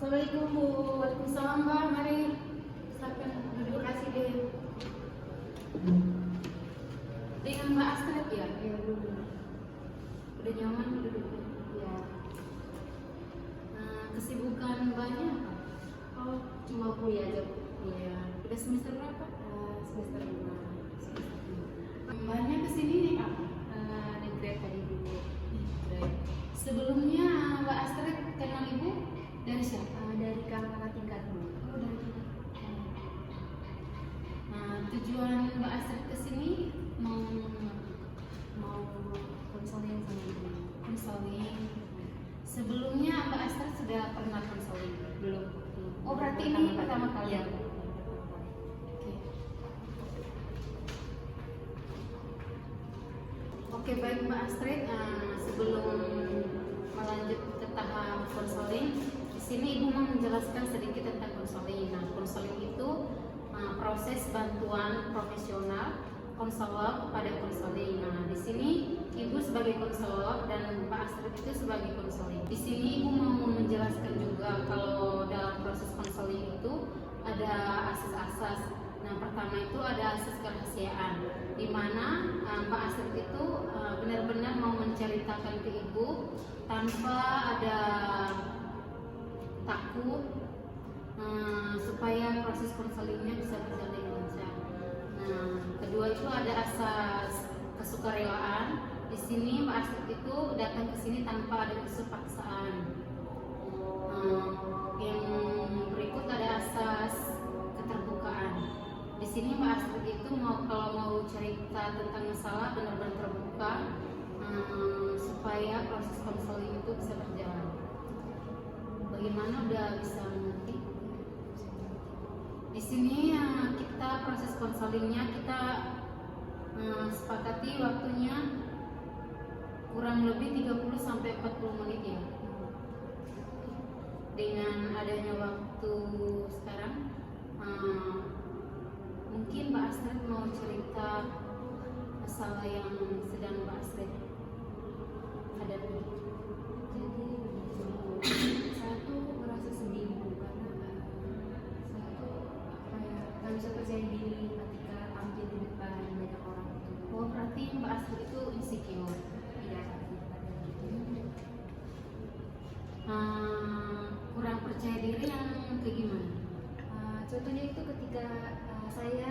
Assalamualaikum Bu. Waalaikumsalam Mbak. Mari silakan duduk kasih deh. Dengan Mbak Astrid ya? Ya, dulu. Udah nyaman duduk? Ya. Kesibukan Mbaknya apa? Oh, cuma kuliah aja, Bu. Iya. Udah semester berapa? Semester 5. Mbaknya kesini nih apa? Naik Grab tadi dulu. Baik. Sebelumnya Mbak Astrid kenal Ibu dari siapa? Dari kakak tingkat, Bu. Oh, dari kita. Tujuan Mbak Astrid kesini mau Konseling sama Ibu. konseling. Sebelumnya Mbak Astrid sudah pernah konseling? Belum. Oh, berarti ini pertama kali? Ya. Oke, baik Mbak Astrid. Sebelum melanjut ke tahap konseling, di sini Ibu mau menjelaskan sedikit tentang konseling. Nah, konseling itu proses bantuan profesional konselor kepada konseling. Nah, di sini Ibu sebagai konselor dan Mbak Astrid itu sebagai konseling. Di sini Ibu mau menjelaskan juga kalau dalam proses konseling itu ada asas-asas. Nah, pertama itu ada asas kerahasiaan, di mana Mbak Astrid itu benar-benar mau menceritakan ke Ibu tanpa ada takut, supaya proses konselingnya bisa berjalan dengan lancar. Nah, kedua itu ada asas kesukarelaan. Di sini Mbak Astrid itu datang ke sini tanpa ada unsur paksaan. Yang berikut ada asas keterbukaan. Di sini Mbak Astrid itu kalau mau cerita tentang masalah benar-benar terbuka, supaya proses konseling itu bisa berjalan. Bagaimana udah bisa mengerti? Di sini kita proses konselingnya kita sepakati waktunya kurang lebih 30 sampai 40 menit ya. Dengan adanya waktu sekarang, mungkin Mbak Astrid mau cerita masalah yang sedang Mbak Astrid hadapi. Jadi saya tuh merasa sedih, Bu, karena saya tuh kayak nggak bisa percaya diri ketika tampil di depan banyak orang itu. Oh, berarti Mbak Astrid itu insecure. Iya. Kurang percaya diri yang kayak gimana? Contohnya itu ketika saya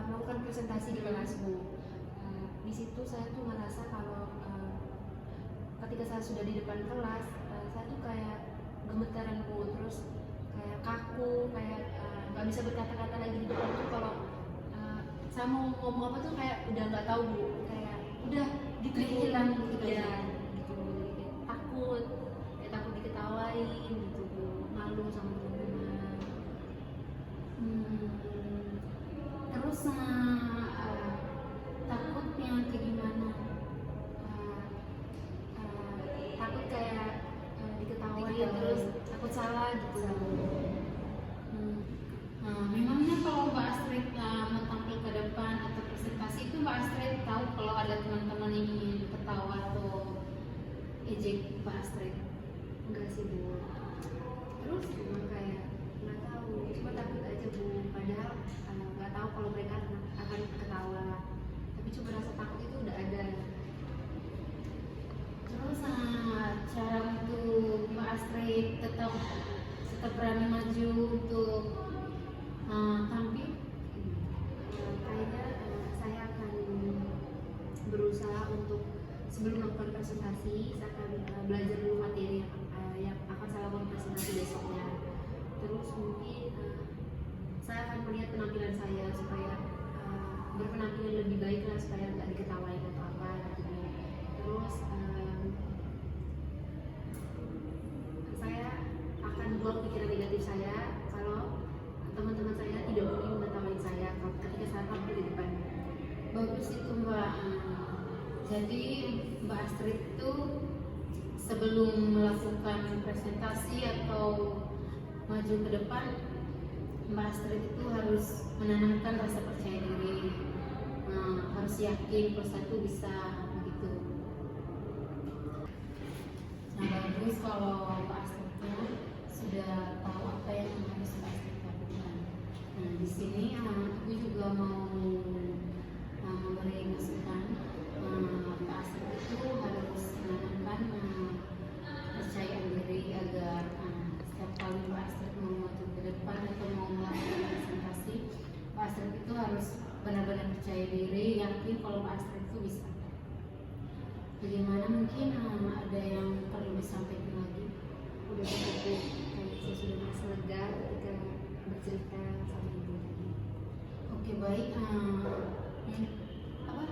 melakukan presentasi di kelas, Bu. Di situ saya tuh merasa kalau ketika saya sudah di depan kelas, saya tuh kayak gemetaran, Bu, terus kayak kaku, kayak nggak bisa berkata-kata lagi di depan tuh. Kalau saya mau ngomong apa tuh kayak udah nggak tahu, Bu, kayak udah gitu, hilang gitu ya, aja. gitu, kayak takut diketawain gitu, Bu, malu sama teman-teman. Terus takutnya kayak gimana? Takut kayak diketawain, terus takut salah gitu. Memangnya kalau Mbak Astrid mau tampil ke depan atau presentasi itu Mbak Astrid tahu kalau ada teman-teman yang ingin ketawa atau ejek Mbak Astrid? Enggak sih, Bu. Terus cuma kayak nggak tahu, cuma takut aja, Bu. Padahal nggak tahu kalau mereka akan ketawa, tapi cuma rasa takut itu udah ada. Terus cara untuk Mbak Astrid tetap berani maju untuk tampil? Kayaknya saya akan berusaha untuk sebelum melakukan presentasi, saya akan belajar dulu materi yang akan saya lakukan presentasi besoknya. Terus mungkin saya akan melihat penampilan saya supaya berpenampilan lebih baik lah, supaya nggak diketawain atau apa gitu. Terus saya akan buang pikiran negatif saya kalau teman-teman saya tidak mungkin mengetawain saya ketika saya tampil di depan. Bagus itu Mbak. Jadi Mbak Astrid itu sebelum melakukan presentasi atau maju ke depan, Mbak Astrid itu harus menanamkan rasa percaya diri, harus yakin kalau satu bisa begitu. Nah, bagus kalau Mbak Astrid itu sudah tahu bagaimana mungkin ada yang perlu disampaikan lagi? Udah cukup, saya sudah merasa lega ketika bercerita sama ibu tadi. Oke, baik. Apa?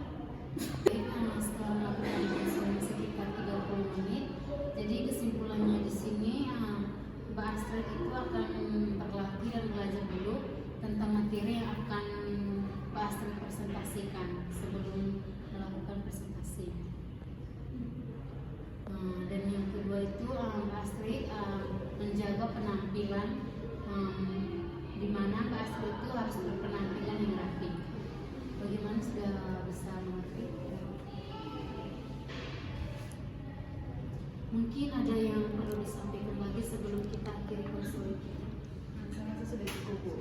Baik, setelah melakukan konseling sekitar 30 menit, jadi kesimpulannya di sini Mbak Astrid itu akan berlatih dan belajar dulu tentang materi yang akan Mbak Astrid presentasikan sebelum melakukan presentasi. Dan yang kedua itu Mbak Astrid menjaga penampilan, di mana Mbak Astrid itu harus berpenampilan yang rapi. Bagaimana, sudah bisa mengerti? Mungkin ada yang perlu disampaikan lagi sebelum kita akhiri konseling kita. Saya rasa sudah cukup, Bu.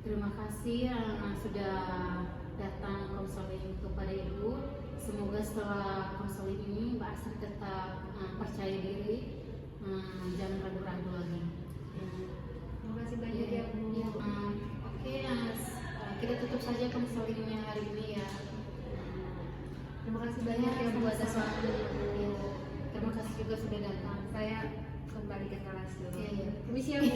Terima kasih sudah datang konseling kepada Ibu. Semoga setelah konseling ini Mbak Astrid tetap percaya diri, jangan ragu-ragu lagi. Terima kasih banyak ya, Bu. Oke, kita tutup saja konselingnya hari ini ya. Terima kasih banyak ya, Bu, atas Sama-sama. waktunya, Bu. Terima kasih juga sudah datang. Saya kembali ke kelas dulu. Iya, iya. Permisi ya, Bu.